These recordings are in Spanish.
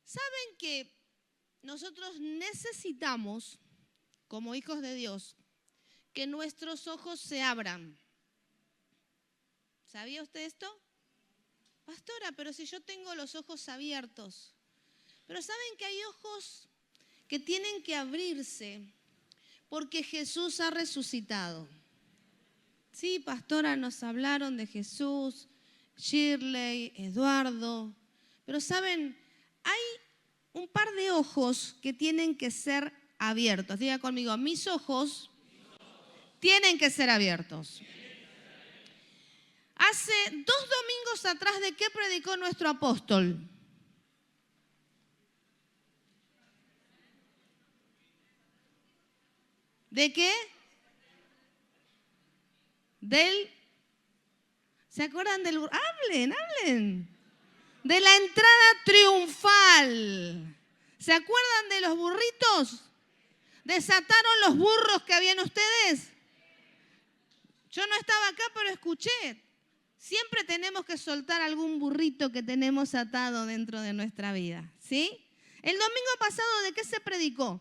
¿Saben que nosotros necesitamos, como hijos de Dios, que nuestros ojos se abran? ¿Sabía usted esto? Pastora, pero si yo tengo los ojos abiertos. Pero ¿saben que hay ojos que tienen que abrirse porque Jesús ha resucitado? Sí, pastora, nos hablaron de Jesús, Shirley, Eduardo. Pero ¿saben? Hay un par de ojos que tienen que ser abiertos. Diga conmigo, mis ojos tienen que ser abiertos. Hace 2 domingos atrás, ¿de qué predicó nuestro apóstol? ¿De qué? ¿Se acuerdan del? Hablen. De la entrada triunfal. ¿Se acuerdan de los burritos? ¿Desataron los burros que habían ustedes? Yo no estaba acá, pero escuché. Siempre tenemos que soltar algún burrito que tenemos atado dentro de nuestra vida, ¿sí? El domingo pasado, ¿de qué se predicó?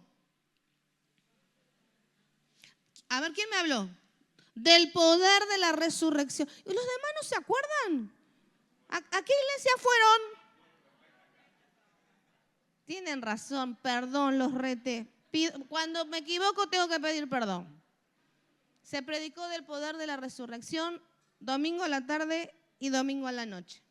A ver, ¿quién me habló? Del poder de la resurrección. ¿Y los demás no se acuerdan? ¿A qué iglesia fueron? Tienen razón, perdón, los reté. Cuando me equivoco tengo que pedir perdón. Se predicó del poder de la resurrección domingo a la tarde y domingo a la noche.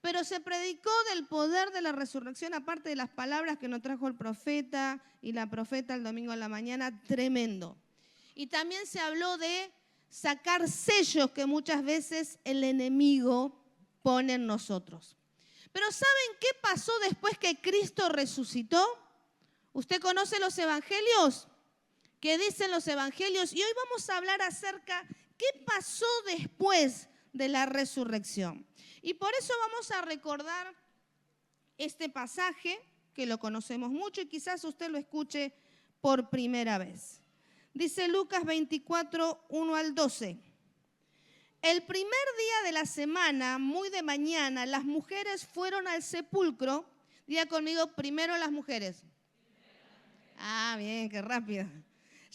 Pero se predicó del poder de la resurrección, aparte de las palabras que nos trajo el profeta y la profeta el domingo a la mañana, tremendo. Y también se habló de sacar sellos que muchas veces el enemigo pone en nosotros. Pero ¿saben qué pasó después que Cristo resucitó? ¿Usted conoce los evangelios? ¿Qué dicen los evangelios? Y hoy vamos a hablar acerca de qué pasó después de la resurrección. Y por eso vamos a recordar este pasaje, que lo conocemos mucho y quizás usted lo escuche por primera vez. Dice Lucas 24, 1 al 12. El primer día de la semana, muy de mañana, las mujeres fueron al sepulcro. Diga conmigo, primero las mujeres. Ah, bien, qué rápido.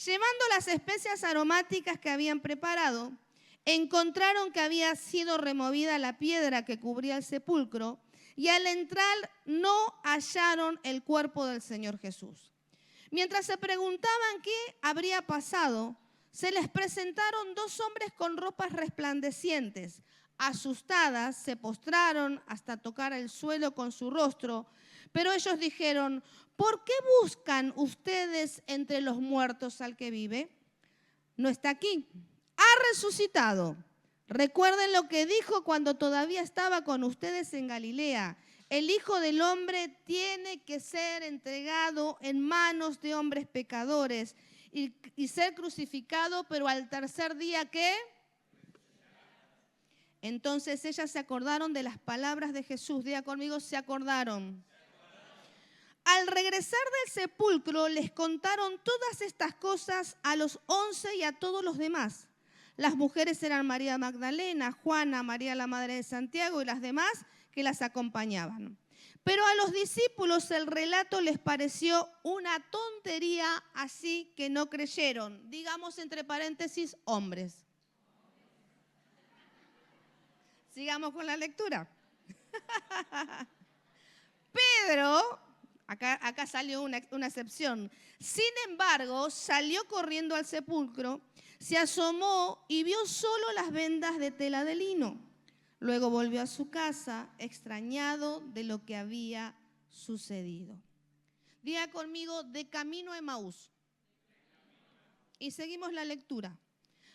Llevando las especias aromáticas que habían preparado, encontraron que había sido removida la piedra que cubría el sepulcro y al entrar no hallaron el cuerpo del Señor Jesús. Mientras se preguntaban qué habría pasado, se les presentaron 2 hombres con ropas resplandecientes. Asustadas, se postraron hasta tocar el suelo con su rostro, pero ellos dijeron: ¿por qué buscan ustedes entre los muertos al que vive? No está aquí, ha resucitado. Recuerden lo que dijo cuando todavía estaba con ustedes en Galilea. El Hijo del Hombre tiene que ser entregado en manos de hombres pecadores y ser crucificado, pero al tercer día, ¿qué? Entonces ellas se acordaron de las palabras de Jesús. Diga conmigo, se acordaron. Al regresar del sepulcro les contaron todas estas cosas a los 11 y a todos los demás. Las mujeres eran María Magdalena, Juana, María la madre de Santiago y las demás que las acompañaban. Pero a los discípulos el relato les pareció una tontería, así que no creyeron. Digamos entre paréntesis, hombres. Sigamos con la lectura. Pedro, acá salió una excepción. Sin embargo, salió corriendo al sepulcro, se asomó y vio solo las vendas de tela de lino. Luego volvió a su casa, extrañado de lo que había sucedido. Diga conmigo, de camino a Emaús. Y seguimos la lectura.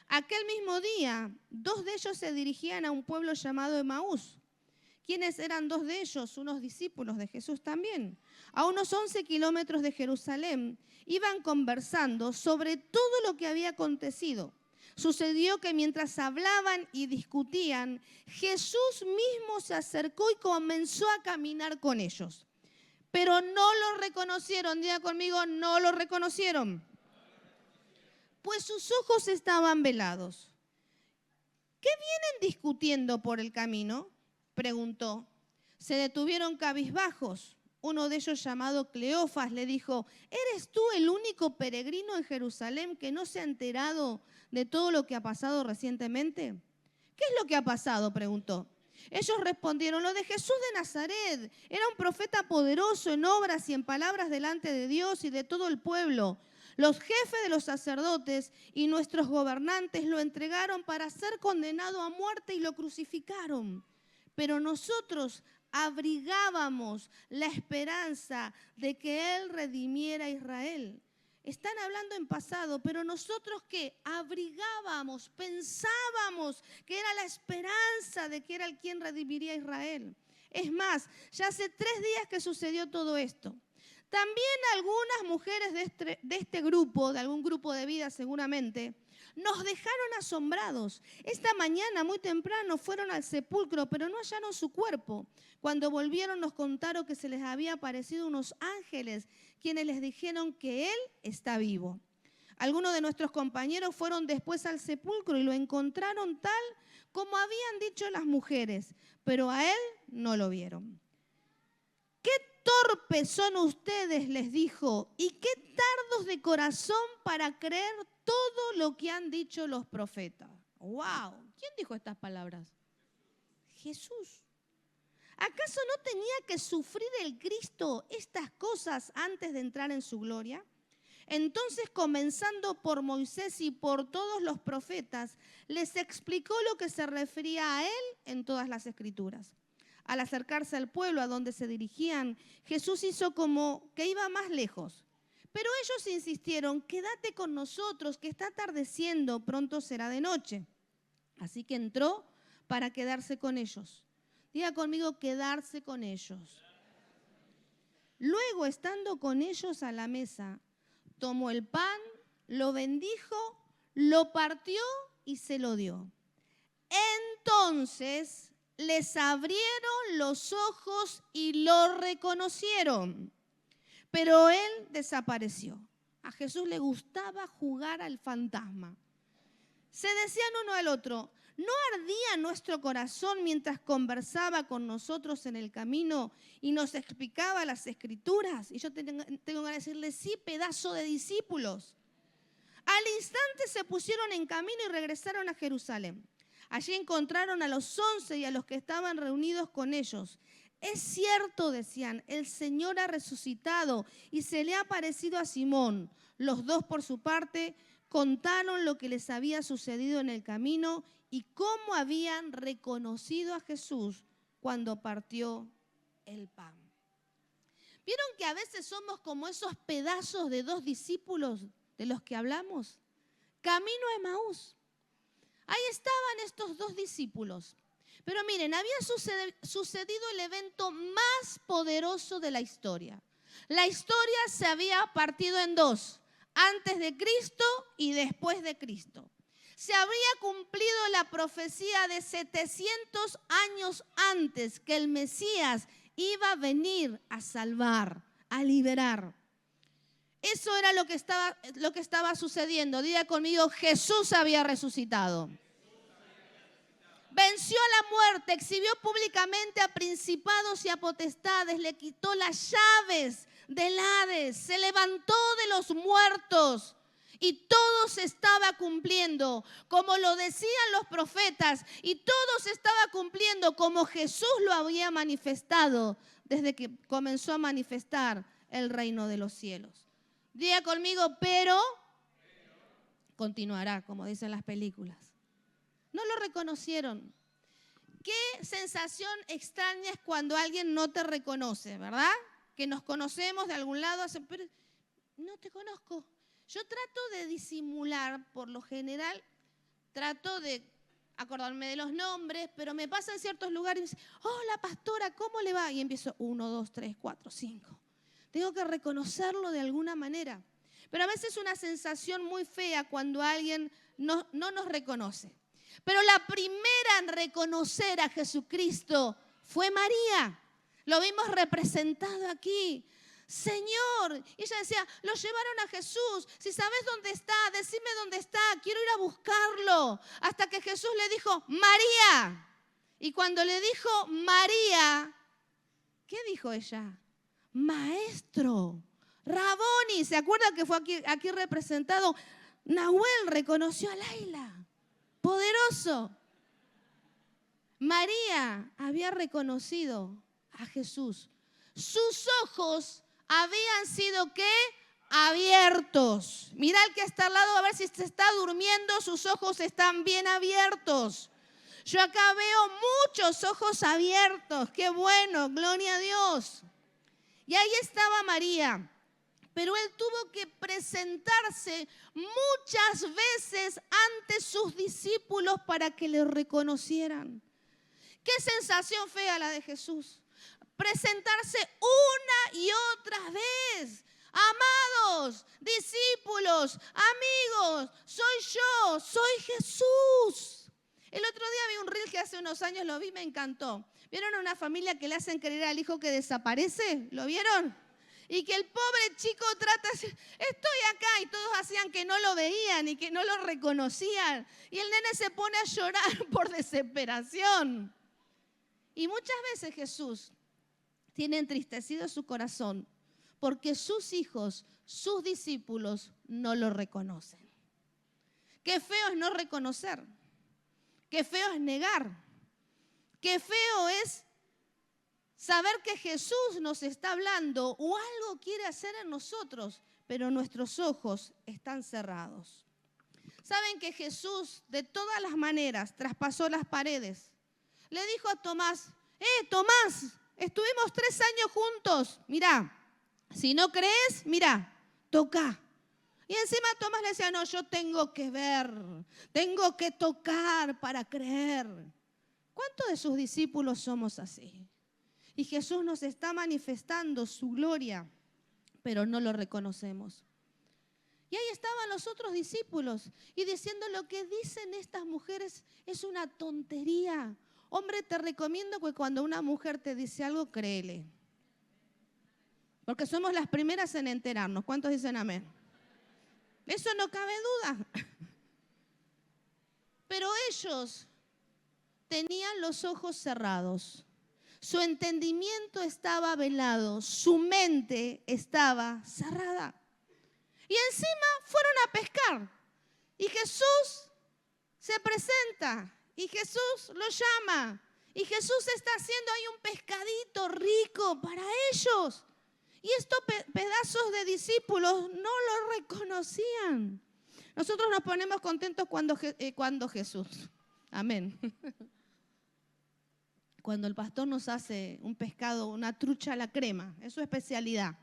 Aquel mismo día, 2 de ellos se dirigían a un pueblo llamado Emaús. ¿Quiénes eran 2 de ellos? Unos discípulos de Jesús también. A unos 11 kilómetros de Jerusalén, iban conversando sobre todo lo que había acontecido. Sucedió que mientras hablaban y discutían, Jesús mismo se acercó y comenzó a caminar con ellos. Pero no lo reconocieron. Diga conmigo, no lo reconocieron. Pues sus ojos estaban velados. ¿Qué vienen discutiendo por el camino?, preguntó. Se detuvieron cabizbajos. uno de ellos llamado Cleofas le dijo, ¿eres tú el único peregrino en Jerusalén que no se ha enterado de todo lo que ha pasado recientemente? ¿Qué es lo que ha pasado?, preguntó. Ellos respondieron, lo de Jesús de Nazaret. Era un profeta poderoso en obras y en palabras delante de Dios y de todo el pueblo. Los jefes de los sacerdotes y nuestros gobernantes lo entregaron para ser condenado a muerte y lo crucificaron. Pero nosotros abrigábamos la esperanza de que Él redimiera a Israel. Están hablando en pasado, pero nosotros ¿qué? Abrigábamos, pensábamos que era la esperanza de que era el quien redimiría a Israel. Es más, ya hace 3 días que sucedió todo esto. También algunas mujeres de este grupo, de algún grupo de vida seguramente, nos dejaron asombrados. Esta mañana muy temprano fueron al sepulcro, pero no hallaron su cuerpo. Cuando volvieron nos contaron que se les había aparecido unos ángeles, quienes les dijeron que Él está vivo. Algunos de nuestros compañeros fueron después al sepulcro y lo encontraron tal como habían dicho las mujeres, pero a Él no lo vieron. ¿Qué torpes son ustedes?, les dijo, y qué tardos de corazón para creer todo lo que han dicho los profetas. ¡Wow! ¿Quién dijo estas palabras? Jesús. ¿Acaso no tenía que sufrir el Cristo estas cosas antes de entrar en su gloria? Entonces, comenzando por Moisés y por todos los profetas, les explicó lo que se refería a Él en todas las Escrituras. Al acercarse al pueblo a donde se dirigían, Jesús hizo como que iba más lejos. Pero ellos insistieron, quédate con nosotros, que está atardeciendo, pronto será de noche. Así que entró para quedarse con ellos. Diga conmigo, quedarse con ellos. Luego, estando con ellos a la mesa, tomó el pan, lo bendijo, lo partió y se lo dio. Entonces les abrieron los ojos y lo reconocieron. Pero Él desapareció. A Jesús le gustaba jugar al fantasma. Se decían uno al otro, ¿no ardía nuestro corazón mientras conversaba con nosotros en el camino y nos explicaba las Escrituras? Y yo tengo que decirle, sí, pedazo de discípulos. Al instante se pusieron en camino y regresaron a Jerusalén. Allí encontraron a los 11 y a los que estaban reunidos con ellos. Es cierto, decían, el Señor ha resucitado y se le ha aparecido a Simón. Los dos, por su parte, contaron lo que les había sucedido en el camino y cómo habían reconocido a Jesús cuando partió el pan. ¿Vieron que a veces somos como esos pedazos de 2 discípulos de los que hablamos? Camino a Emaús. Ahí estaban estos 2 discípulos. Pero miren, había sucedido el evento más poderoso de la historia. La historia se había partido en 2, antes de Cristo y después de Cristo. Se había cumplido la profecía de 700 años antes que el Mesías iba a venir a salvar, a liberar. Eso era lo que estaba sucediendo. Diga conmigo, Jesús había resucitado. Venció a la muerte, exhibió públicamente a principados y a potestades, le quitó las llaves del Hades, se levantó de los muertos y todo se estaba cumpliendo como lo decían los profetas y todo se estaba cumpliendo como Jesús lo había manifestado desde que comenzó a manifestar el reino de los cielos. Diga conmigo, pero continuará, como dicen las películas. No lo reconocieron. Qué sensación extraña es cuando alguien no te reconoce, ¿verdad? Que nos conocemos de algún lado, pero no te conozco. Yo trato de disimular, por lo general, trato de acordarme de los nombres, pero me pasa en ciertos lugares y me dice, hola pastora, ¿cómo le va? Y empiezo 1, 2, 3, 4, 5. Tengo que reconocerlo de alguna manera. Pero a veces es una sensación muy fea cuando alguien no nos reconoce. Pero la primera en reconocer a Jesucristo fue María. Lo vimos representado aquí. Señor, y ella decía, lo llevaron a Jesús. Si sabes dónde está, decime dónde está. Quiero ir a buscarlo. Hasta que Jesús le dijo, María. Y cuando le dijo María, ¿qué dijo ella? maestro, Raboni. ¿Se acuerdan que fue aquí representado? Nahuel reconoció a Laila, poderoso. María había reconocido a Jesús. Sus ojos habían sido, ¿qué? Abiertos. Mira al que está al lado a ver si se está durmiendo, sus ojos están bien abiertos. Yo acá veo muchos ojos abiertos. Qué bueno, gloria a Dios. Y ahí estaba María. Pero él tuvo que presentarse muchas veces ante sus discípulos para que le reconocieran. Qué sensación fea la de Jesús. Presentarse una y otra vez. Amados, discípulos, amigos, soy yo, soy Jesús. El otro día vi un reel que hace unos años lo vi, me encantó. ¿Vieron a una familia que le hacen creer al hijo que desaparece? ¿Lo vieron? Y que el pobre chico trata de decir, estoy acá, y todos hacían que no lo veían y que no lo reconocían. Y el nene se pone a llorar por desesperación. Y muchas veces Jesús tiene entristecido su corazón porque sus hijos, sus discípulos, no lo reconocen. Qué feo es no reconocer. Qué feo es negar. Qué feo es saber que Jesús nos está hablando o algo quiere hacer en nosotros, pero nuestros ojos están cerrados. ¿Saben que Jesús de todas las maneras traspasó las paredes? Le dijo a Tomás, Tomás, estuvimos 3 años juntos, mirá, si no crees, mirá, toca. Y encima Tomás le decía, no, yo tengo que ver, tengo que tocar para creer. ¿Cuántos de sus discípulos somos así? Y Jesús nos está manifestando su gloria, pero no lo reconocemos. Y ahí estaban los otros discípulos y diciendo lo que dicen estas mujeres es una tontería. Hombre, te recomiendo que cuando una mujer te dice algo, créele. Porque somos las primeras en enterarnos. ¿Cuántos dicen amén? Eso no cabe duda. Pero ellos tenían los ojos cerrados. Su entendimiento estaba velado. Su mente estaba cerrada. Y encima fueron a pescar. Y Jesús se presenta. Y Jesús lo llama. Y Jesús está haciendo ahí un pescadito rico para ellos. Y estos pedazos de discípulos no lo reconocían. Nosotros nos ponemos contentos cuando Jesús. Amén. Cuando el pastor nos hace un pescado, una trucha a la crema. Es su especialidad.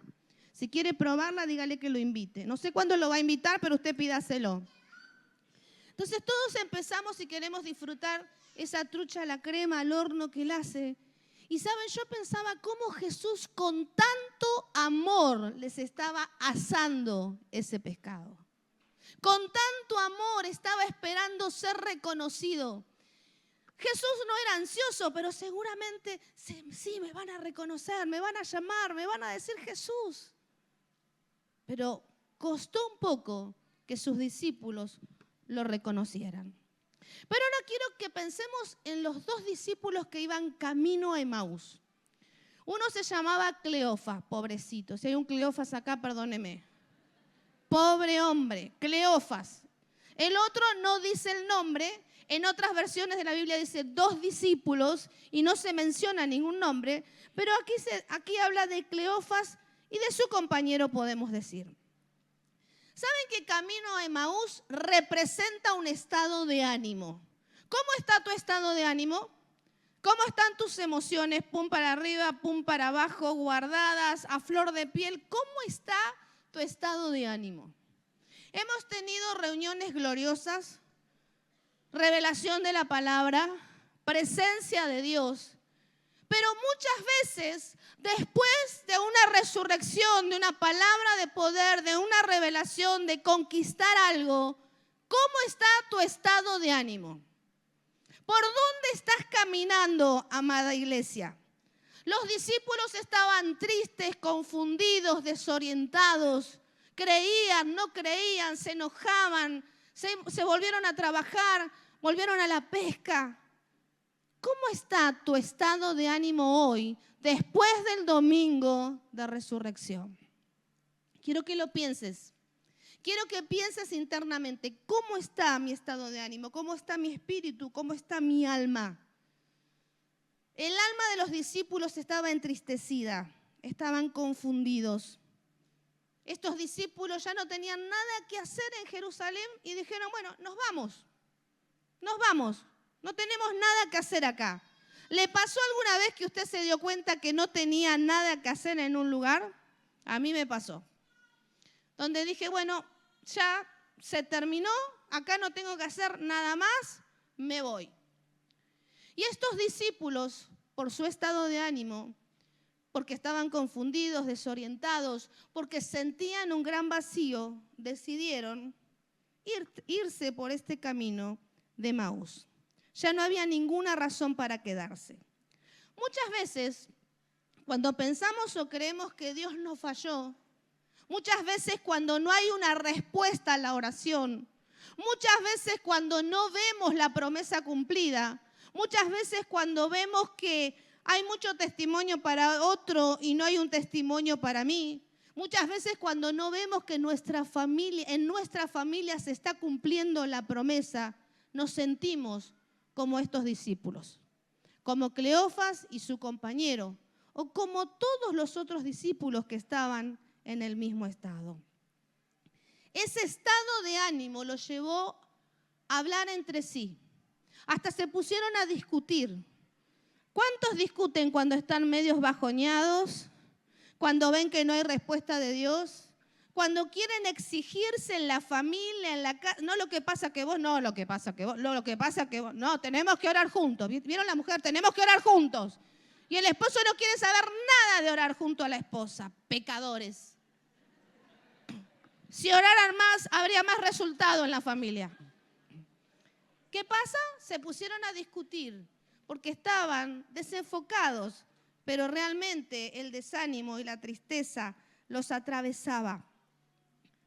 Si quiere probarla, dígale que lo invite. No sé cuándo lo va a invitar, pero usted pídaselo. Entonces todos empezamos y queremos disfrutar esa trucha a la crema al horno que él hace. Y saben, yo pensaba cómo Jesús con tanto amor les estaba asando ese pescado. Con tanto amor estaba esperando ser reconocido. Jesús no era ansioso, pero seguramente sí, me van a reconocer, me van a llamar, me van a decir Jesús. Pero costó un poco que sus discípulos lo reconocieran. Pero ahora quiero que pensemos en los 2 discípulos que iban camino a Emaús. Uno se llamaba Cleofas, pobrecito. Si hay un Cleofas acá, perdóneme. Pobre hombre, Cleofas. El otro no dice el nombre. En otras versiones de la Biblia dice 2 discípulos y no se menciona ningún nombre. Pero aquí habla de Cleofas y de su compañero, podemos decir. ¿Saben que camino a Emaús representa un estado de ánimo? ¿Cómo está tu estado de ánimo? ¿Cómo están tus emociones? Pum para arriba, pum para abajo, guardadas, a flor de piel. ¿Cómo está tu estado de ánimo? Hemos tenido reuniones gloriosas, revelación de la palabra, presencia de Dios. Pero muchas veces, después de una resurrección, de una palabra de poder, de una revelación, de conquistar algo, ¿cómo está tu estado de ánimo? ¿Por dónde estás caminando, amada iglesia? Los discípulos estaban tristes, confundidos, desorientados. Creían, no creían, se enojaban, se volvieron a trabajar, volvieron a la pesca. ¿Cómo está tu estado de ánimo hoy después del domingo de resurrección. Quiero que lo pienses. Quiero que pienses internamente, ¿cómo está mi estado de ánimo? ¿Cómo está mi espíritu? ¿Cómo está mi alma? El alma de los discípulos estaba entristecida, estaban confundidos. Estos discípulos ya no tenían nada que hacer en Jerusalén y dijeron, bueno, nos vamos, no tenemos nada que hacer acá. ¿Le pasó alguna vez que usted se dio cuenta que no tenía nada que hacer en un lugar? A mí me pasó. Donde dije, bueno, ya se terminó, acá no tengo que hacer nada más, me voy. Y estos discípulos, por su estado de ánimo, porque estaban confundidos, desorientados, porque sentían un gran vacío, decidieron irse por este camino de Emaús. Ya no había ninguna razón para quedarse. Muchas veces, cuando pensamos o creemos que Dios nos falló, muchas veces cuando no hay una respuesta a la oración, muchas veces cuando no vemos la promesa cumplida, muchas veces cuando vemos que hay mucho testimonio para otro y no hay un testimonio para mí, muchas veces cuando no vemos que en nuestra familia se está cumpliendo la promesa, nos sentimos como estos discípulos, como Cleofas y su compañero, o como todos los otros discípulos que estaban en el mismo estado. Ese estado de ánimo los llevó a hablar entre sí. Hasta se pusieron a discutir. ¿Cuántos discuten cuando están medios bajoneados? Cuando ven que no hay respuesta de Dios. Cuando quieren exigirse en la familia, en la casa. No lo que pasa que vos, no lo que pasa que vos, lo que pasa que vos. No, tenemos que orar juntos. ¿Vieron la mujer? Tenemos que orar juntos. Y el esposo no quiere saber nada de orar junto a la esposa. Pecadores. Si oraran más, habría más resultado en la familia. ¿Qué pasa? Se pusieron a discutir porque estaban desenfocados, pero realmente el desánimo y la tristeza los atravesaba.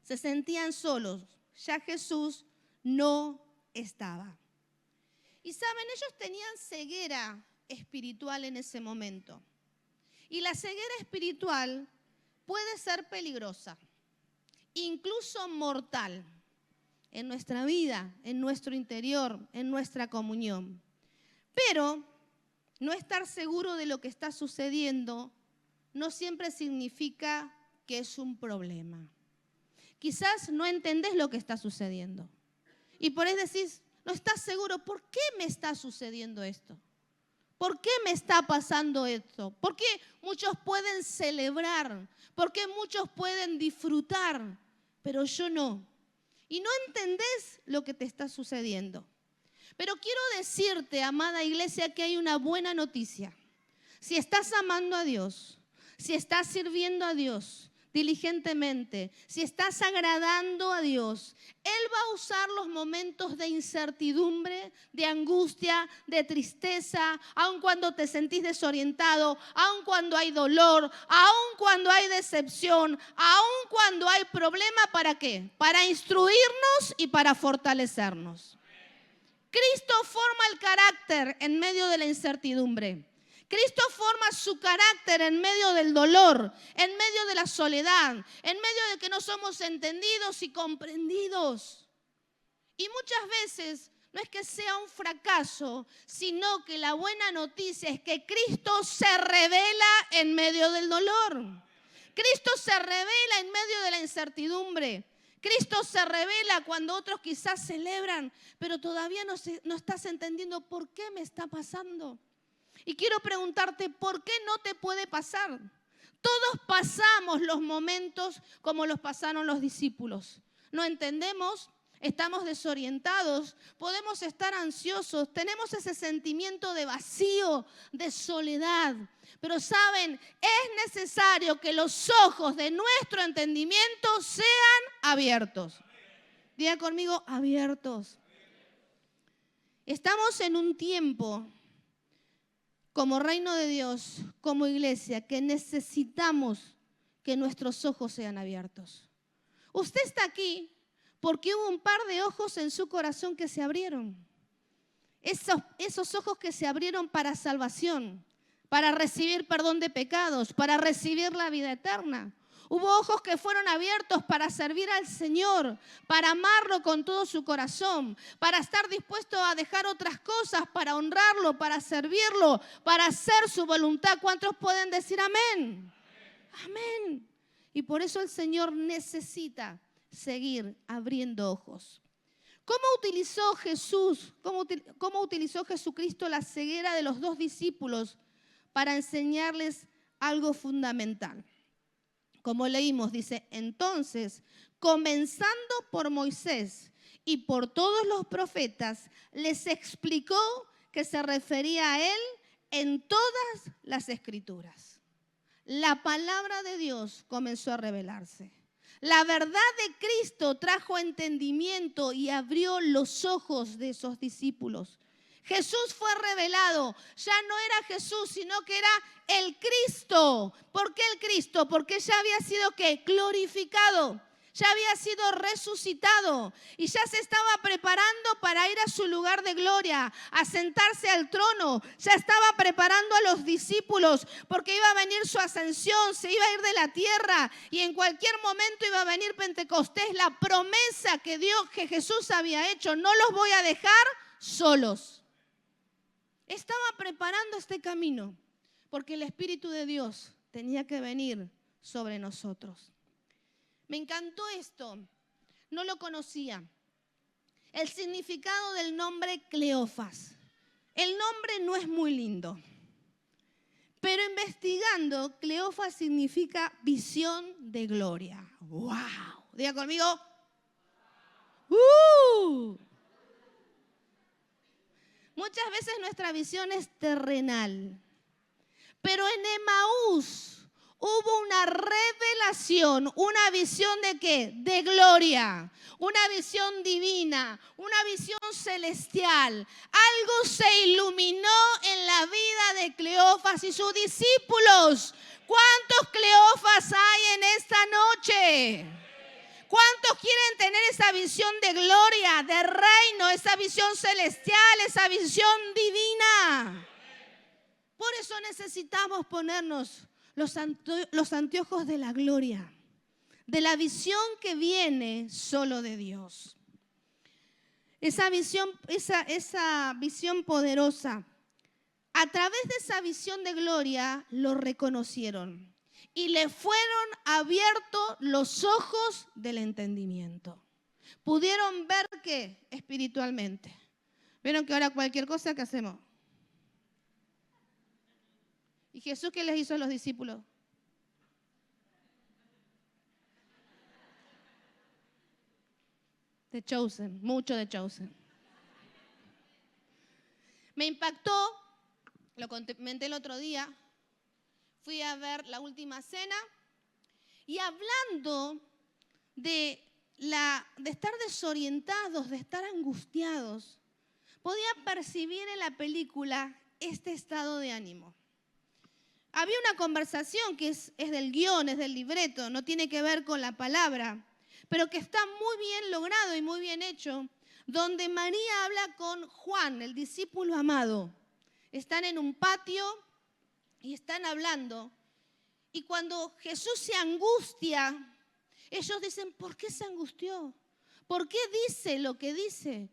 Se sentían solos, ya Jesús no estaba. Y saben, ellos tenían ceguera espiritual en ese momento. Y la ceguera espiritual puede ser peligrosa, incluso mortal, en nuestra vida, en nuestro interior, en nuestra comunión. Pero no estar seguro de lo que está sucediendo no siempre significa que es un problema. Quizás no entendés lo que está sucediendo. Y por eso decís, no estás seguro, ¿por qué me está sucediendo esto? ¿Por qué me está pasando esto? ¿Por qué muchos pueden celebrar? ¿Por qué muchos pueden disfrutar? Pero yo no. Y no entendés lo que te está sucediendo. Pero quiero decirte, amada iglesia, que hay una buena noticia. Si estás amando a Dios, si estás sirviendo a Dios diligentemente, si estás agradando a Dios, Él va a usar los momentos de incertidumbre, de angustia, de tristeza, aun cuando te sentís desorientado, aun cuando hay dolor, aun cuando hay decepción, aun cuando hay problema, ¿para qué? Para instruirnos y para fortalecernos. Cristo forma el carácter en medio de la incertidumbre. Cristo forma su carácter en medio del dolor, en medio de la soledad, en medio de que no somos entendidos y comprendidos. Y muchas veces no es que sea un fracaso, sino que la buena noticia es que Cristo se revela en medio del dolor. Cristo se revela en medio de la incertidumbre. Cristo se revela cuando otros quizás celebran, pero todavía no estás entendiendo por qué me está pasando. Y quiero preguntarte, ¿por qué no te puede pasar? Todos pasamos los momentos como los pasaron los discípulos. No entendemos, estamos desorientados, podemos estar ansiosos, tenemos ese sentimiento de vacío, de soledad. Pero saben, es necesario que los ojos de nuestro entendimiento sean abiertos. Diga conmigo, abiertos. Estamos en un tiempo como reino de Dios, como iglesia, que necesitamos que nuestros ojos sean abiertos. Usted está aquí porque hubo un par de ojos en su corazón que se abrieron. Esos ojos que se abrieron para salvación, para recibir perdón de pecados, para recibir la vida eterna. Hubo ojos que fueron abiertos para servir al Señor, para amarlo con todo su corazón, para estar dispuesto a dejar otras cosas, para honrarlo, para servirlo, para hacer su voluntad. ¿Cuántos pueden decir amén? Amén. Y por eso el Señor necesita seguir abriendo ojos. ¿Cómo utilizó Jesucristo la ceguera de los dos discípulos para enseñarles algo fundamental? Como leímos, dice, entonces, comenzando por Moisés y por todos los profetas, les explicó que se refería a él en todas las Escrituras. La palabra de Dios comenzó a revelarse. La verdad de Cristo trajo entendimiento y abrió los ojos de esos discípulos. Jesús fue revelado, ya no era Jesús, sino que era el Cristo. ¿Por qué el Cristo? Porque ya había sido ¿qué? Glorificado, ya había sido resucitado y ya se estaba preparando para ir a su lugar de gloria, a sentarse al trono. Ya estaba preparando a los discípulos porque iba a venir su ascensión, se iba a ir de la tierra y en cualquier momento iba a venir Pentecostés, la promesa que Jesús había hecho, no los voy a dejar solos. Estaba preparando este camino porque el Espíritu de Dios tenía que venir sobre nosotros. Me encantó esto, no lo conocía. El significado del nombre Cleofas. El nombre no es muy lindo, pero investigando, Cleofas significa visión de gloria. ¡Wow! Diga conmigo. Muchas veces nuestra visión es terrenal, pero en Emaús hubo una revelación, una visión ¿de qué? De gloria, una visión divina, una visión celestial. Algo se iluminó en la vida de Cleofas y sus discípulos. ¿Cuántos Cleofas hay en esta noche? ¿Cuántos quieren tener esa visión de gloria, de reino, esa visión celestial, esa visión divina? Por eso necesitamos ponernos los anteojos de la gloria, de la visión que viene solo de Dios. Esa visión poderosa, a través de esa visión de gloria, lo reconocieron y le fueron abiertos los ojos del entendimiento. Pudieron ver ¿qué? Espiritualmente. ¿Vieron que ahora cualquier cosa que hacemos? ¿Y Jesús qué les hizo a los discípulos? The Chosen, mucho de Chosen. Me impactó, lo comenté el otro día, fui a ver La Última Cena y hablando de estar desorientados, de estar angustiados, podía percibir en la película este estado de ánimo. Había una conversación que es del guión, es del libreto, no tiene que ver con la palabra, pero que está muy bien logrado y muy bien hecho, donde María habla con Juan, el discípulo amado. Están en un patio y están hablando. Y cuando Jesús se angustia, ellos dicen, ¿por qué se angustió? ¿Por qué dice lo que dice?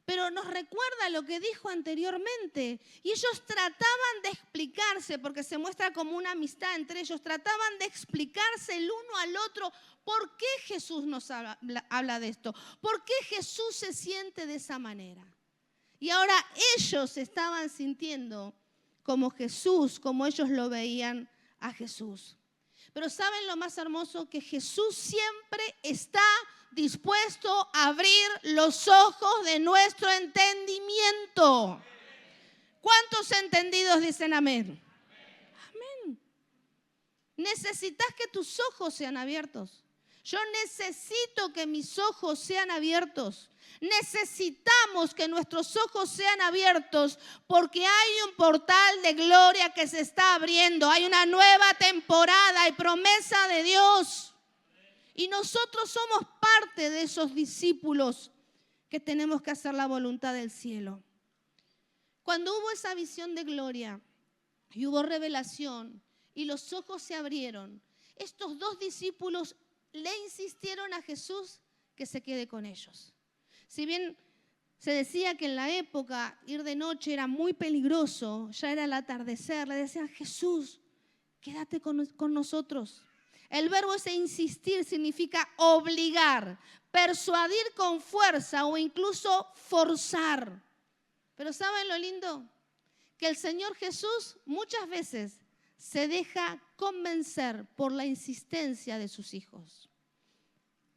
Pero nos recuerda lo que dijo anteriormente. Y ellos trataban de explicarse, porque se muestra como una amistad entre ellos, trataban de explicarse el uno al otro por qué Jesús nos habla de esto, por qué Jesús se siente de esa manera. Y ahora ellos estaban sintiendo como Jesús, como ellos lo veían a Jesús. Pero ¿saben lo más hermoso? Que Jesús siempre está dispuesto a abrir los ojos de nuestro entendimiento. ¿Cuántos entendidos dicen amén? Amén. Necesitas que tus ojos sean abiertos. Yo necesito que mis ojos sean abiertos. Necesitamos que nuestros ojos sean abiertos porque hay un portal de gloria que se está abriendo. Hay una nueva temporada, hay promesa de Dios. Y nosotros somos parte de esos discípulos que tenemos que hacer la voluntad del cielo. Cuando hubo esa visión de gloria, y hubo revelación y los ojos se abrieron. Estos dos discípulos le insistieron a Jesús que se quede con ellos. Si bien se decía que en la época ir de noche era muy peligroso, ya era el atardecer, le decían: Jesús, quédate con nosotros. El verbo ese insistir significa obligar, persuadir con fuerza o incluso forzar. Pero ¿saben lo lindo? Que el Señor Jesús muchas veces se deja convencer por la insistencia de sus hijos,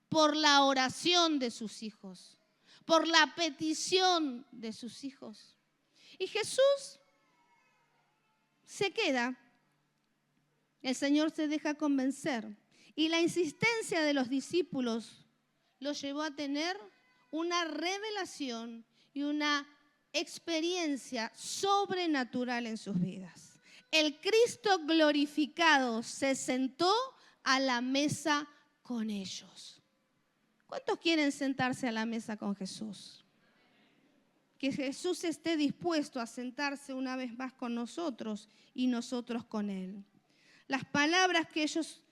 por la oración de sus hijos, por la petición de sus hijos. Y Jesús se queda, el Señor se deja convencer. Y la insistencia de los discípulos los llevó a tener una revelación y una experiencia sobrenatural en sus vidas. El Cristo glorificado se sentó a la mesa con ellos. ¿Cuántos quieren sentarse a la mesa con Jesús? Que Jesús esté dispuesto a sentarse una vez más con nosotros y nosotros con Él. Las palabras que ellos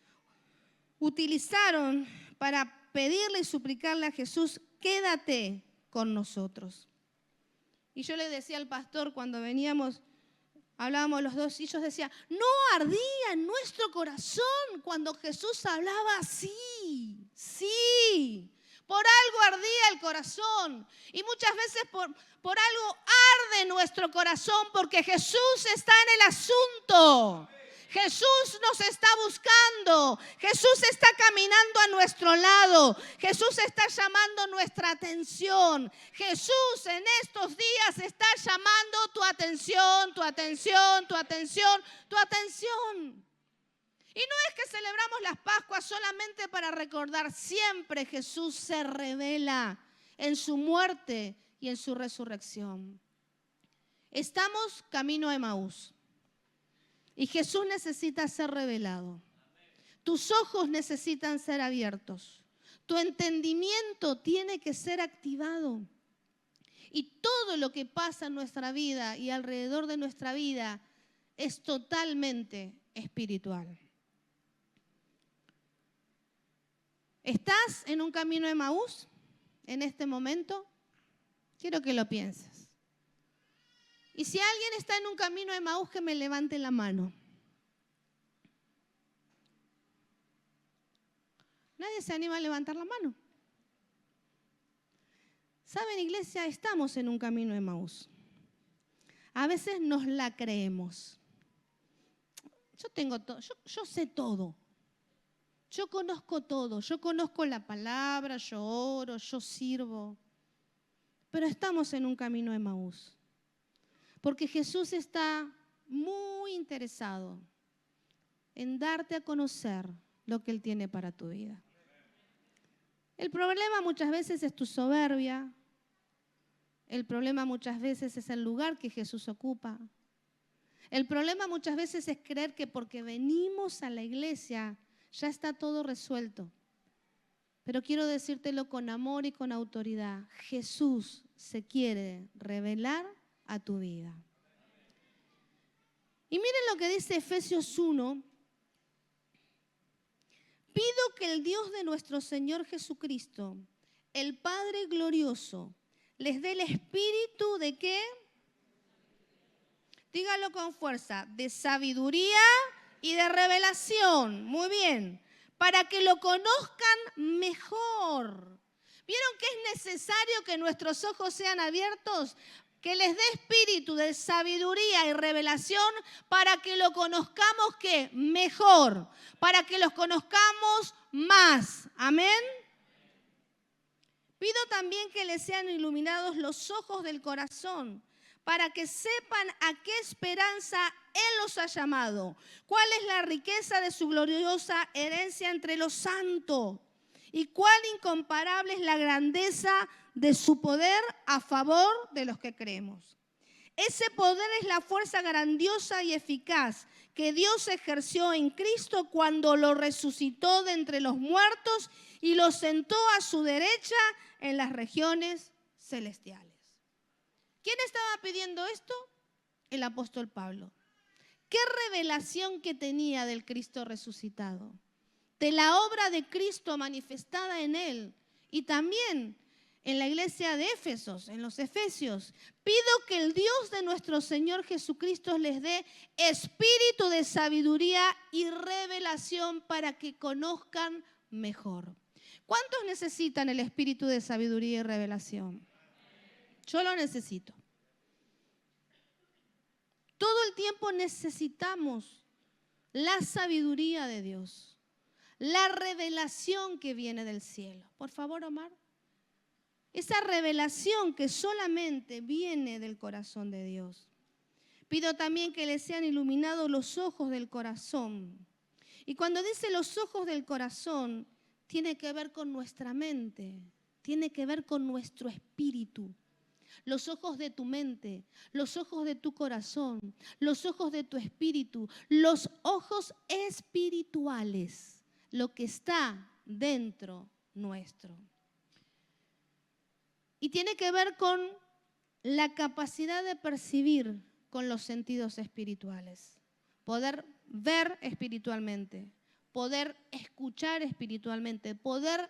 utilizaron para pedirle y suplicarle a Jesús: quédate con nosotros. Y yo le decía al pastor cuando veníamos, hablábamos los dos, y ellos decían: no ardía en nuestro corazón cuando Jesús hablaba así. Sí, por algo ardía el corazón. Y muchas veces por algo arde nuestro corazón, porque Jesús está en el asunto. Jesús nos está buscando, Jesús está caminando a nuestro lado, Jesús está llamando nuestra atención. Jesús en estos días está llamando tu atención, tu atención, tu atención, tu atención. Y no es que celebramos las Pascuas solamente para recordar, siempre Jesús se revela en su muerte y en su resurrección. Estamos camino a Emaús. Y Jesús necesita ser revelado. Tus ojos necesitan ser abiertos. Tu entendimiento tiene que ser activado. Y todo lo que pasa en nuestra vida y alrededor de nuestra vida es totalmente espiritual. ¿Estás en un camino de Emaús en este momento? Quiero que lo pienses. Y si alguien está en un camino de Emaús, que me levante la mano. Nadie se anima a levantar la mano. ¿Saben, iglesia? Estamos en un camino de Emaús. A veces nos la creemos. Yo tengo todo, yo sé todo. Yo conozco todo. Yo conozco la palabra, yo oro, yo sirvo. Pero estamos en un camino de Emaús. Porque Jesús está muy interesado en darte a conocer lo que Él tiene para tu vida. El problema muchas veces es tu soberbia. El problema muchas veces es el lugar que Jesús ocupa. El problema muchas veces es creer que porque venimos a la iglesia ya está todo resuelto. Pero quiero decírtelo con amor y con autoridad. Jesús se quiere revelar a tu vida. Y miren lo que dice Efesios 1. Pido que el Dios de nuestro Señor Jesucristo, el Padre glorioso, les dé el espíritu de ¿qué? Dígalo con fuerza, de sabiduría y de revelación. Muy bien. Para que lo conozcan mejor. ¿Vieron que es necesario que nuestros ojos sean abiertos? Que les dé espíritu de sabiduría y revelación para que lo conozcamos ¿qué? Mejor. Para que los conozcamos más. Amén. Pido también que les sean iluminados los ojos del corazón, para que sepan a qué esperanza Él los ha llamado, cuál es la riqueza de su gloriosa herencia entre los santos y cuál incomparable es la grandeza de su poder a favor de los que creemos. Ese poder es la fuerza grandiosa y eficaz que Dios ejerció en Cristo cuando lo resucitó de entre los muertos y lo sentó a su derecha en las regiones celestiales. ¿Quién estaba pidiendo esto? El apóstol Pablo. ¿Qué revelación que tenía del Cristo resucitado? De la obra de Cristo manifestada en él. Y también en la iglesia de Éfesos, en los Efesios. Pido que el Dios de nuestro Señor Jesucristo les dé espíritu de sabiduría y revelación para que conozcan mejor. ¿Cuántos necesitan el espíritu de sabiduría y revelación? Yo lo necesito. Todo el tiempo necesitamos la sabiduría de Dios, la revelación que viene del cielo. Por favor, Omar. Esa revelación que solamente viene del corazón de Dios. Pido también que les sean iluminados los ojos del corazón. Y cuando dice los ojos del corazón, tiene que ver con nuestra mente, tiene que ver con nuestro espíritu. Los ojos de tu mente, los ojos de tu corazón, los ojos de tu espíritu, los ojos espirituales, lo que está dentro nuestro. Y tiene que ver con la capacidad de percibir con los sentidos espirituales, poder ver espiritualmente, poder escuchar espiritualmente, poder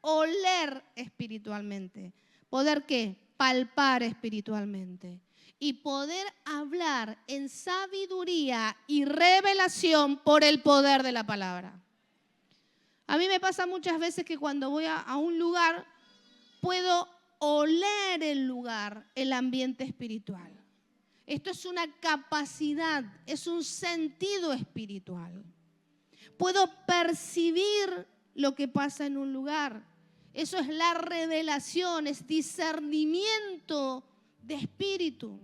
oler espiritualmente, poder ¿qué? Palpar espiritualmente y poder hablar en sabiduría y revelación por el poder de la palabra. A mí me pasa muchas veces que cuando voy a un lugar puedo oler el lugar, el ambiente espiritual. Esto es una capacidad, es un sentido espiritual. Puedo percibir lo que pasa en un lugar. Eso es la revelación, es discernimiento de espíritu.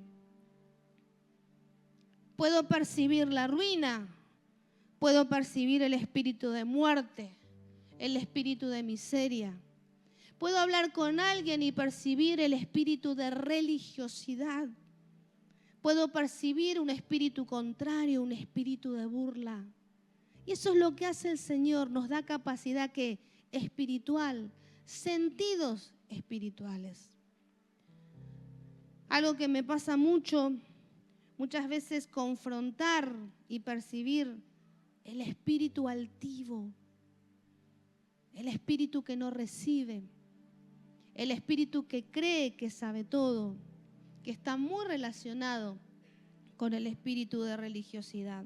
Puedo percibir la ruina, puedo percibir el espíritu de muerte, el espíritu de miseria. Puedo hablar con alguien y percibir el espíritu de religiosidad. Puedo percibir un espíritu contrario, un espíritu de burla. Y eso es lo que hace el Señor, nos da capacidad que espiritual, sentidos espirituales. Algo que me pasa muchas veces confrontar y percibir el espíritu altivo, el espíritu que no recibe, el espíritu que cree que sabe todo, que está muy relacionado con el espíritu de religiosidad.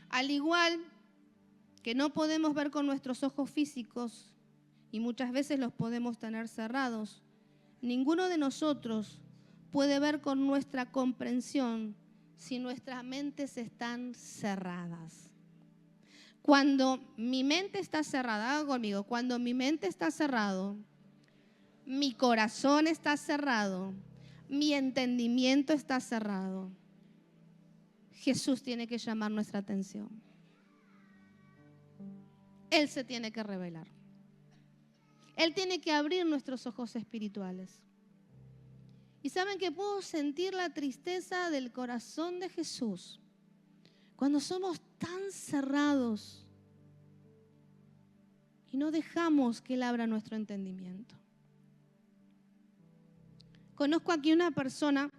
Al igual que no podemos ver con nuestros ojos físicos y muchas veces los podemos tener cerrados, ninguno de nosotros puede ver con nuestra comprensión si nuestras mentes están cerradas. Cuando mi mente está cerrada, haga conmigo, cuando mi mente está cerrado, mi corazón está cerrado, mi entendimiento está cerrado, Jesús tiene que llamar nuestra atención. Él se tiene que revelar. Él tiene que abrir nuestros ojos espirituales. Y saben que puedo sentir la tristeza del corazón de Jesús cuando somos tan cerrados y no dejamos que Él abra nuestro entendimiento. Conozco aquí una persona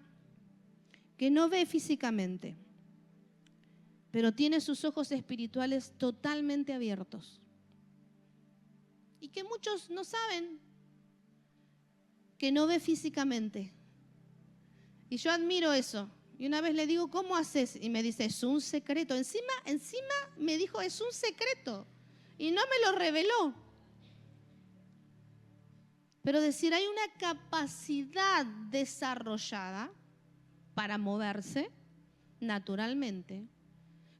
que no ve físicamente, pero tiene sus ojos espirituales totalmente abiertos. Y que muchos no saben que no ve físicamente. Y yo admiro eso. Y una vez le digo, ¿cómo haces? Y me dice, es un secreto. Encima me dijo, es un secreto. Y no me lo reveló. Pero decir, hay una capacidad desarrollada para moverse naturalmente.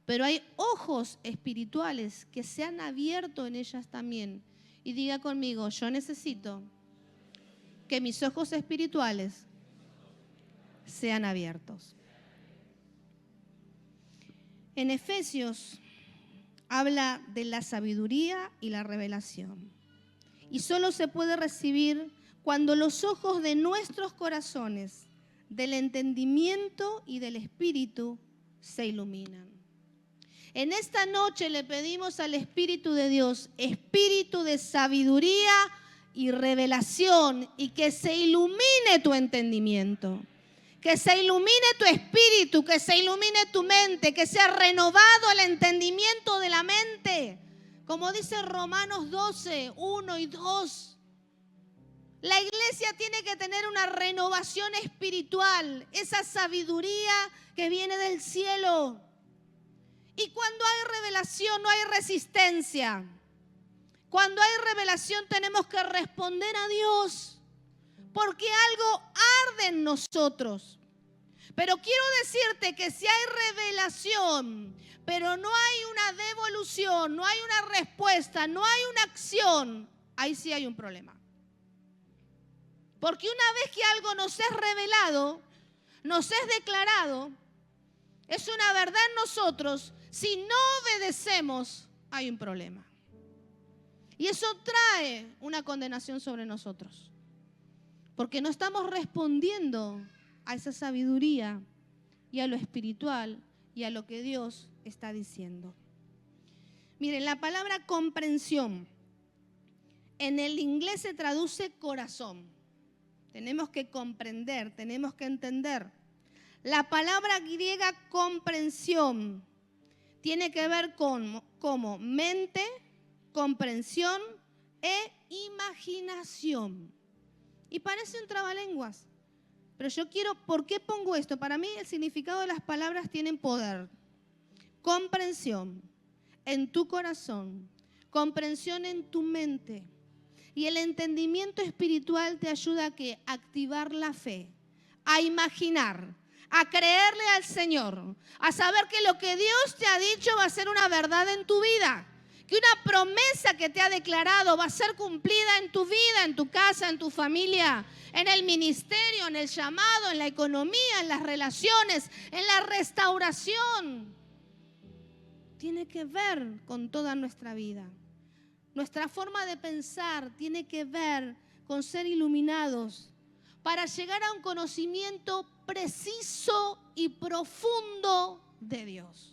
Pero hay ojos espirituales que se han abierto en ellas también. Y diga conmigo, yo necesito que mis ojos espirituales sean abiertos. En Efesios habla de la sabiduría y la revelación. Y solo se puede recibir cuando los ojos de nuestros corazones, del entendimiento y del espíritu se iluminan. En esta noche le pedimos al Espíritu de Dios, espíritu de sabiduría y revelación, y que se ilumine tu entendimiento. que se ilumine tu espíritu, que se ilumine tu mente, que sea renovado el entendimiento de la mente. Como dice Romanos 12, 1 y 2. La iglesia tiene que tener una renovación espiritual, esa sabiduría que viene del cielo. Y cuando hay revelación no hay resistencia. Cuando hay revelación tenemos que responder a Dios, porque algo arde en nosotros. Pero quiero decirte que si hay revelación, pero no hay una devolución, no hay una respuesta, no hay una acción, ahí sí hay un problema. Porque una vez que algo nos es revelado, nos es declarado, es una verdad en nosotros, si no obedecemos, hay un problema. Y eso trae una condenación sobre nosotros. Porque no estamos respondiendo a esa sabiduría y a lo espiritual y a lo que Dios está diciendo. Miren, la palabra comprensión en el inglés se traduce corazón. Tenemos que comprender, tenemos que entender. La palabra griega comprensión tiene que ver con como mente, comprensión e imaginación. Y parece un trabalenguas. Pero yo quiero, ¿por qué pongo esto? Para mí el significado de las palabras tienen poder. Comprensión en tu corazón, comprensión en tu mente. Y el entendimiento espiritual te ayuda a ¿qué? A activar la fe, a imaginar, a creerle al Señor, a saber que lo que Dios te ha dicho va a ser una verdad en tu vida. Que una promesa que te ha declarado va a ser cumplida en tu vida, en tu casa, en tu familia, en el ministerio, en el llamado, en la economía, en las relaciones, en la restauración. Tiene que ver con toda nuestra vida. Nuestra forma de pensar tiene que ver con ser iluminados para llegar a un conocimiento preciso y profundo de Dios.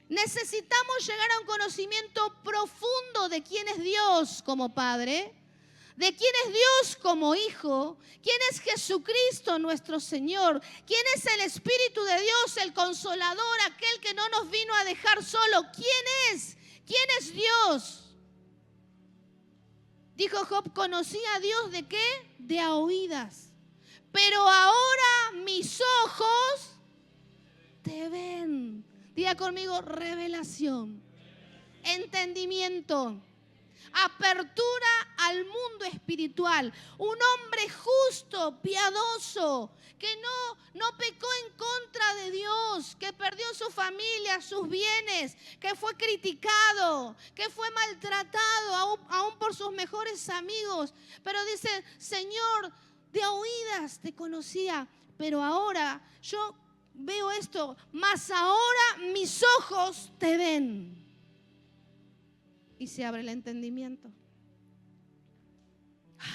Necesitamos llegar a un conocimiento profundo de quién es Dios como Padre, de quién es Dios como Hijo, quién es Jesucristo nuestro Señor, quién es el Espíritu de Dios, el Consolador, aquel que no nos vino a dejar solo. ¿Quién es? ¿Quién es Dios? Dijo Job, conocí a Dios ¿de qué? De a oídas. Pero ahora mis ojos te ven. Diga conmigo, revelación, entendimiento, apertura al mundo espiritual. Un hombre justo, piadoso, que no pecó en contra de Dios, que perdió su familia, sus bienes, que fue criticado, que fue maltratado aún por sus mejores amigos. Pero dice, Señor, de oídas te conocía, pero ahora yo veo esto, mas ahora mis ojos te ven. Y se abre el entendimiento.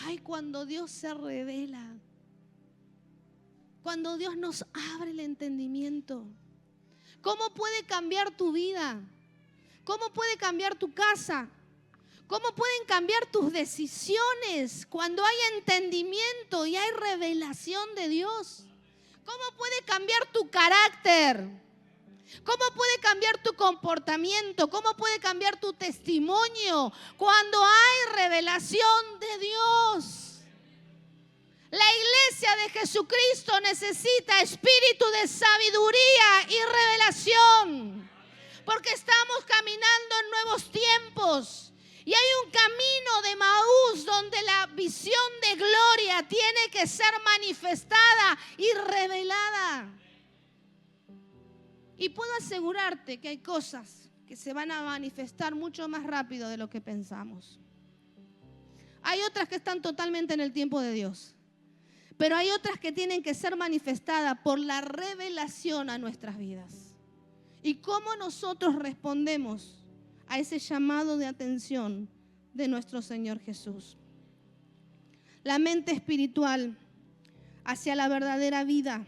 Ay, cuando Dios se revela, cuando Dios nos abre el entendimiento, ¿cómo puede cambiar tu vida? ¿Cómo puede cambiar tu casa? ¿Cómo pueden cambiar tus decisiones cuando hay entendimiento y hay revelación de Dios? ¿Cómo puede cambiar tu carácter? ¿Cómo puede cambiar tu comportamiento? ¿Cómo puede cambiar tu testimonio cuando hay revelación de Dios? La iglesia de Jesucristo necesita espíritu de sabiduría y revelación, porque estamos caminando en nuevos tiempos. Y hay un camino de Maús donde la visión de gloria tiene que ser manifestada y revelada. Y puedo asegurarte que hay cosas que se van a manifestar mucho más rápido de lo que pensamos. Hay otras que están totalmente en el tiempo de Dios. Pero hay otras que tienen que ser manifestadas por la revelación a nuestras vidas. Y cómo nosotros respondemos a ese llamado de atención de nuestro Señor Jesús. La mente espiritual hacia la verdadera vida,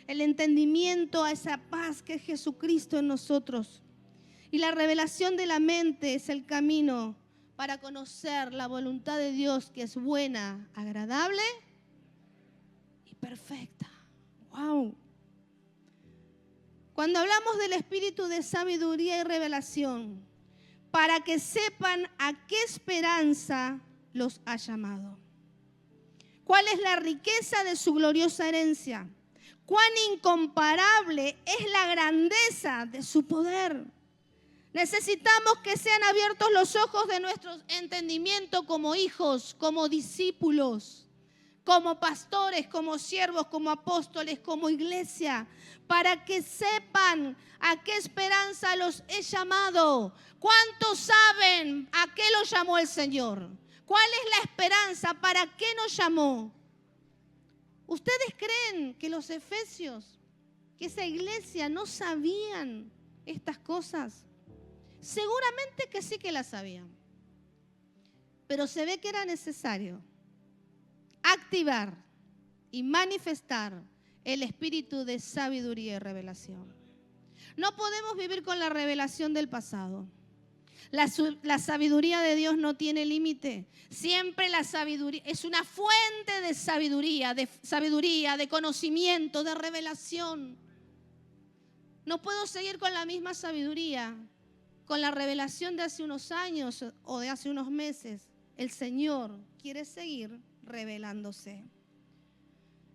el entendimiento a esa paz que es Jesucristo en nosotros. Y la revelación de la mente es el camino para conocer la voluntad de Dios, que es buena, agradable y perfecta. ¡Wow! Cuando hablamos del espíritu de sabiduría y revelación, para que sepan a qué esperanza los ha llamado. ¿Cuál es la riqueza de su gloriosa herencia? ¿Cuán incomparable es la grandeza de su poder? Necesitamos que sean abiertos los ojos de nuestro entendimiento como hijos, como discípulos, como pastores, como siervos, como apóstoles, como iglesia, para que sepan a qué esperanza los he llamado. ¿Cuántos saben a qué los llamó el Señor? ¿Cuál es la esperanza? ¿Para qué nos llamó? ¿Ustedes creen que los efesios, que esa iglesia no sabían estas cosas? Seguramente que sí que las sabían. Pero se ve que era necesario activar y manifestar el espíritu de sabiduría y revelación. No podemos vivir con la revelación del pasado. La sabiduría de Dios no tiene límite. Siempre la sabiduría es una fuente de sabiduría, de conocimiento, de revelación. No puedo seguir con la misma sabiduría, con la revelación de hace unos años o de hace unos meses. El Señor quiere seguir revelándose.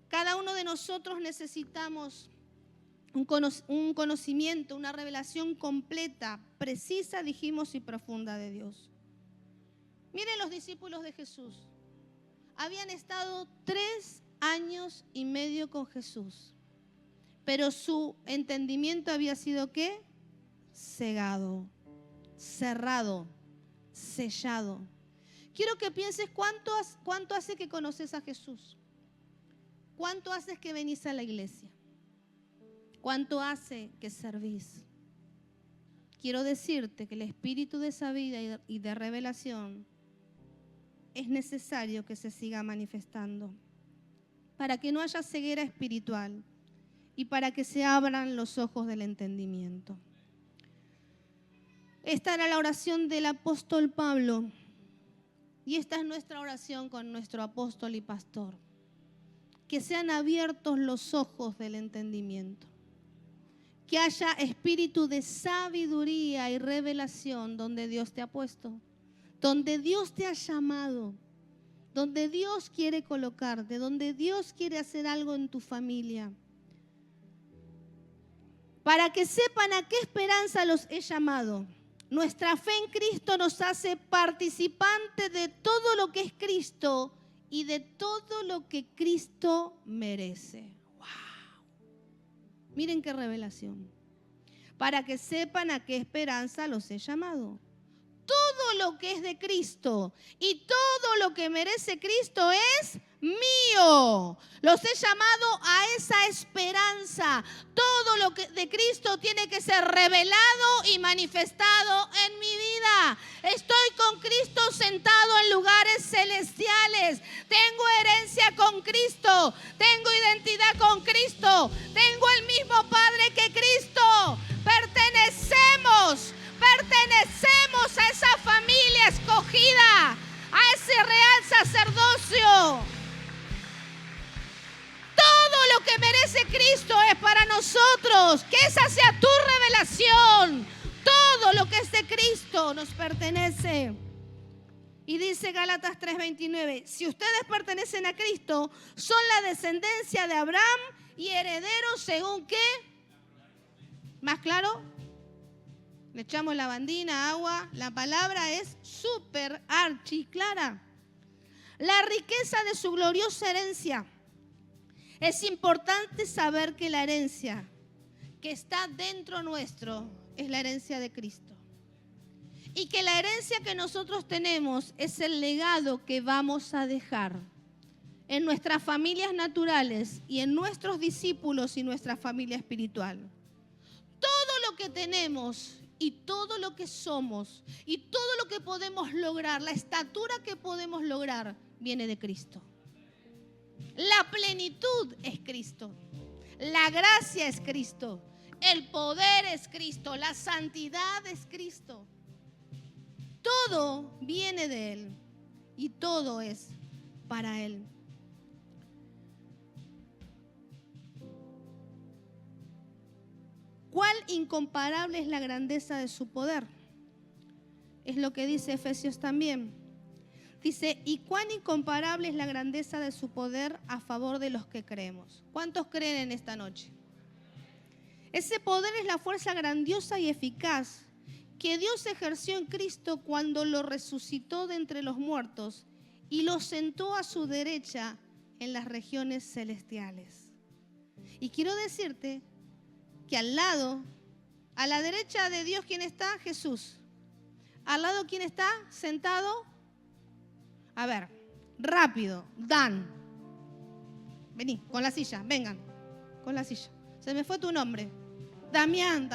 Cada uno de nosotros necesitamos un conocimiento, una revelación completa, precisa, dijimos, y profunda de Dios. Miren los discípulos de Jesús. Habían estado 3 años y medio con Jesús, pero su entendimiento había sido ¿qué? Cegado, cerrado, sellado. Quiero que pienses cuánto hace que conoces a Jesús. ¿Cuánto hace que venís a la iglesia? ¿Cuánto hace que servís? Quiero decirte que el espíritu de sabiduría y de revelación es necesario que se siga manifestando para que no haya ceguera espiritual y para que se abran los ojos del entendimiento. Esta era la oración del apóstol Pablo y esta es nuestra oración con nuestro apóstol y pastor. Que sean abiertos los ojos del entendimiento. Que haya espíritu de sabiduría y revelación donde Dios te ha puesto, donde Dios te ha llamado, donde Dios quiere colocarte, donde Dios quiere hacer algo en tu familia. Para que sepan a qué esperanza los he llamado. Nuestra fe en Cristo nos hace participantes de todo lo que es Cristo y de todo lo que Cristo merece. Miren qué revelación. Para que sepan a qué esperanza los he llamado. Todo lo que es de Cristo y todo lo que merece Cristo es mío. Los he llamado a esa esperanza. Todo lo que de Cristo tiene que ser revelado y manifestado en mi vida. Estoy con Cristo sentado en lugares celestiales. Tengo herencia con Cristo. Tengo identidad con Cristo. Tengo el mismo Padre que Cristo. Pertenecemos a esa familia escogida, a ese real sacerdocio. Todo lo que merece Cristo es para nosotros. Que esa sea tu revelación. Todo lo que es de Cristo nos pertenece. Y dice Gálatas 3:29, si ustedes pertenecen a Cristo, son la descendencia de Abraham y herederos según ¿qué? ¿Más claro? Le echamos la bandina, agua. La palabra es súper archi clara. La riqueza de su gloriosa herencia. Es importante saber que la herencia que está dentro nuestro es la herencia de Cristo. Y que la herencia que nosotros tenemos es el legado que vamos a dejar en nuestras familias naturales y en nuestros discípulos y nuestra familia espiritual. Todo lo que tenemos y todo lo que somos y todo lo que podemos lograr, la estatura que podemos lograr, viene de Cristo. La plenitud es Cristo. La gracia es Cristo. El poder es Cristo. La santidad es Cristo. Todo viene de Él y todo es para Él. cuál incomparable es la grandeza de su poder. Es lo que dice Efesios también. Dice, y cuán incomparable es la grandeza de su poder a favor de los que creemos. ¿Cuántos creen en esta noche? Ese poder es la fuerza grandiosa y eficaz que Dios ejerció en Cristo cuando lo resucitó de entre los muertos y lo sentó a su derecha en las regiones celestiales. Y quiero decirte que al lado, a la derecha de Dios, ¿quién está? Jesús. Al lado, ¿quién está? Sentado. A ver, rápido, Dan. Vení, con la silla, vengan, con la silla. Se me fue tu nombre. Damián.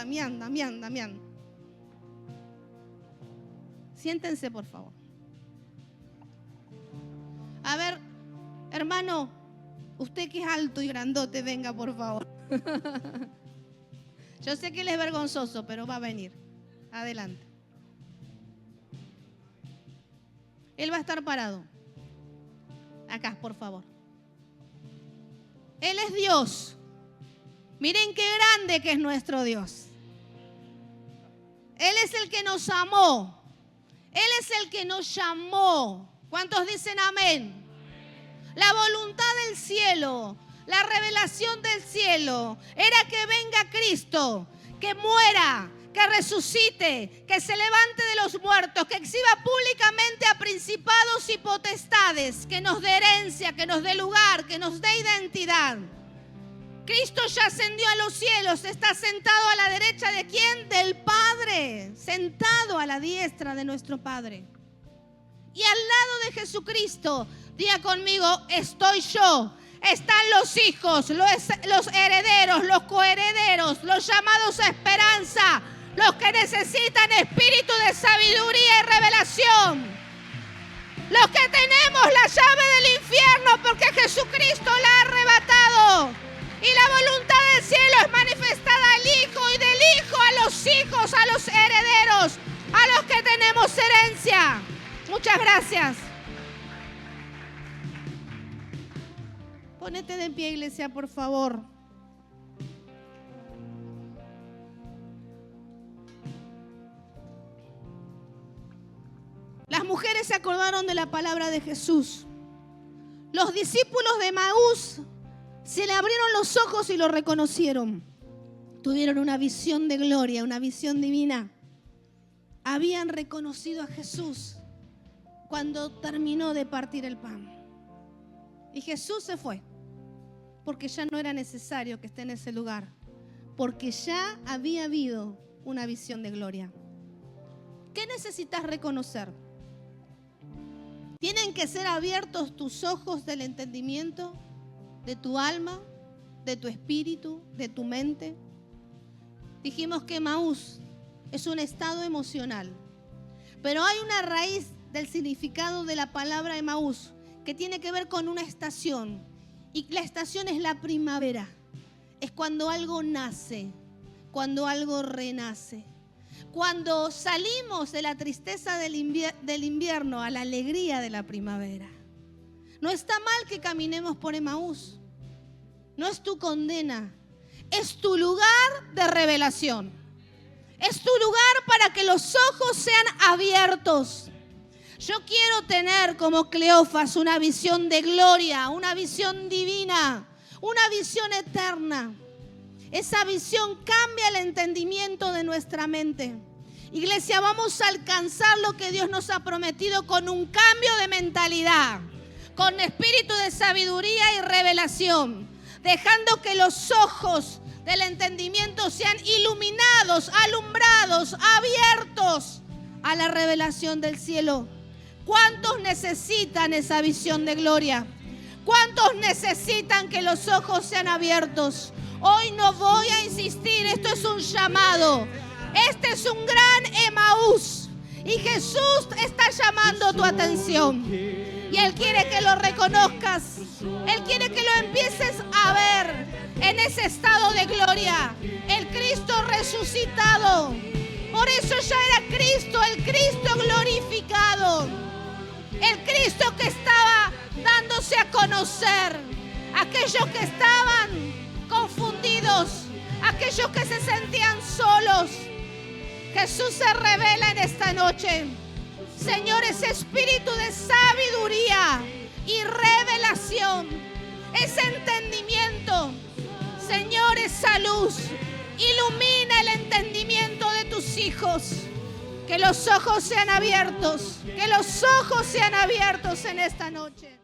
Siéntense, por favor. A ver, hermano, usted que es alto y grandote, venga, por favor. Yo sé que él es vergonzoso, pero va a venir. Adelante. Él va a estar parado. Acá, por favor. Él es Dios. Miren qué grande que es nuestro Dios. Él es el que nos amó. Él es el que nos llamó. ¿Cuántos dicen amén? La voluntad del cielo, la revelación del cielo, era que venga Cristo, que muera, que resucite, que se levante de los muertos, que exhiba públicamente a principados y potestades, que nos dé herencia, que nos dé lugar, que nos dé identidad. Cristo ya ascendió a los cielos, está sentado a la derecha de ¿quién? Del Padre, sentado a la diestra de nuestro Padre. Y al lado de Jesucristo, diga conmigo, estoy yo. Están los hijos, los herederos, los coherederos, los llamados a esperanza, los que necesitan espíritu de sabiduría y revelación, los que tenemos la llave del infierno porque Jesucristo la ha arrebatado. Y la voluntad del cielo es manifestada al Hijo y del Hijo a los hijos, a los herederos, a los que tenemos herencia. Muchas gracias. Ponete de pie, iglesia, por favor. Las mujeres se acordaron de la palabra de Jesús. Los discípulos de Emaús se le abrieron los ojos y lo reconocieron. Tuvieron una visión de gloria, una visión divina. Habían reconocido a Jesús cuando terminó de partir el pan. Y Jesús se fue, porque ya no era necesario que esté en ese lugar, porque ya había habido una visión de gloria. ¿Qué necesitas reconocer? Tienen que ser abiertos tus ojos del entendimiento, de tu alma, de tu espíritu, de tu mente. Dijimos que Emaús es un estado emocional, pero hay una raíz del significado de la palabra Emaús que tiene que ver con una estación, y la estación es la primavera. Es cuando algo nace, cuando algo renace, cuando salimos de la tristeza del invierno a la alegría de la primavera. No está mal que caminemos por Emaús, no es tu condena, es tu lugar de revelación, es tu lugar para que los ojos sean abiertos. Yo quiero tener como Cleofas una visión de gloria, una visión divina, una visión eterna. Esa visión cambia el entendimiento de nuestra mente. Iglesia, vamos a alcanzar lo que Dios nos ha prometido con un cambio de mentalidad, con espíritu de sabiduría y revelación, dejando que los ojos del entendimiento sean iluminados, alumbrados, abiertos a la revelación del cielo. ¿Cuántos necesitan esa visión de gloria? ¿Cuántos necesitan que los ojos sean abiertos? Hoy no voy a insistir, esto es un llamado. Este es un gran Emaús y Jesús está llamando tu atención. Y Él quiere que lo reconozcas. Él quiere que lo empieces a ver en ese estado de gloria. El Cristo resucitado. Por eso ya era Cristo, el Cristo glorificado. El Cristo que estaba dándose a conocer. Aquellos que estaban confundidos, aquellos que se sentían solos. Jesús se revela en esta noche. Señor, ese espíritu de sabiduría y revelación, ese entendimiento, Señor, esa luz, ilumina el entendimiento de tus hijos. Que los ojos sean abiertos, que los ojos sean abiertos en esta noche.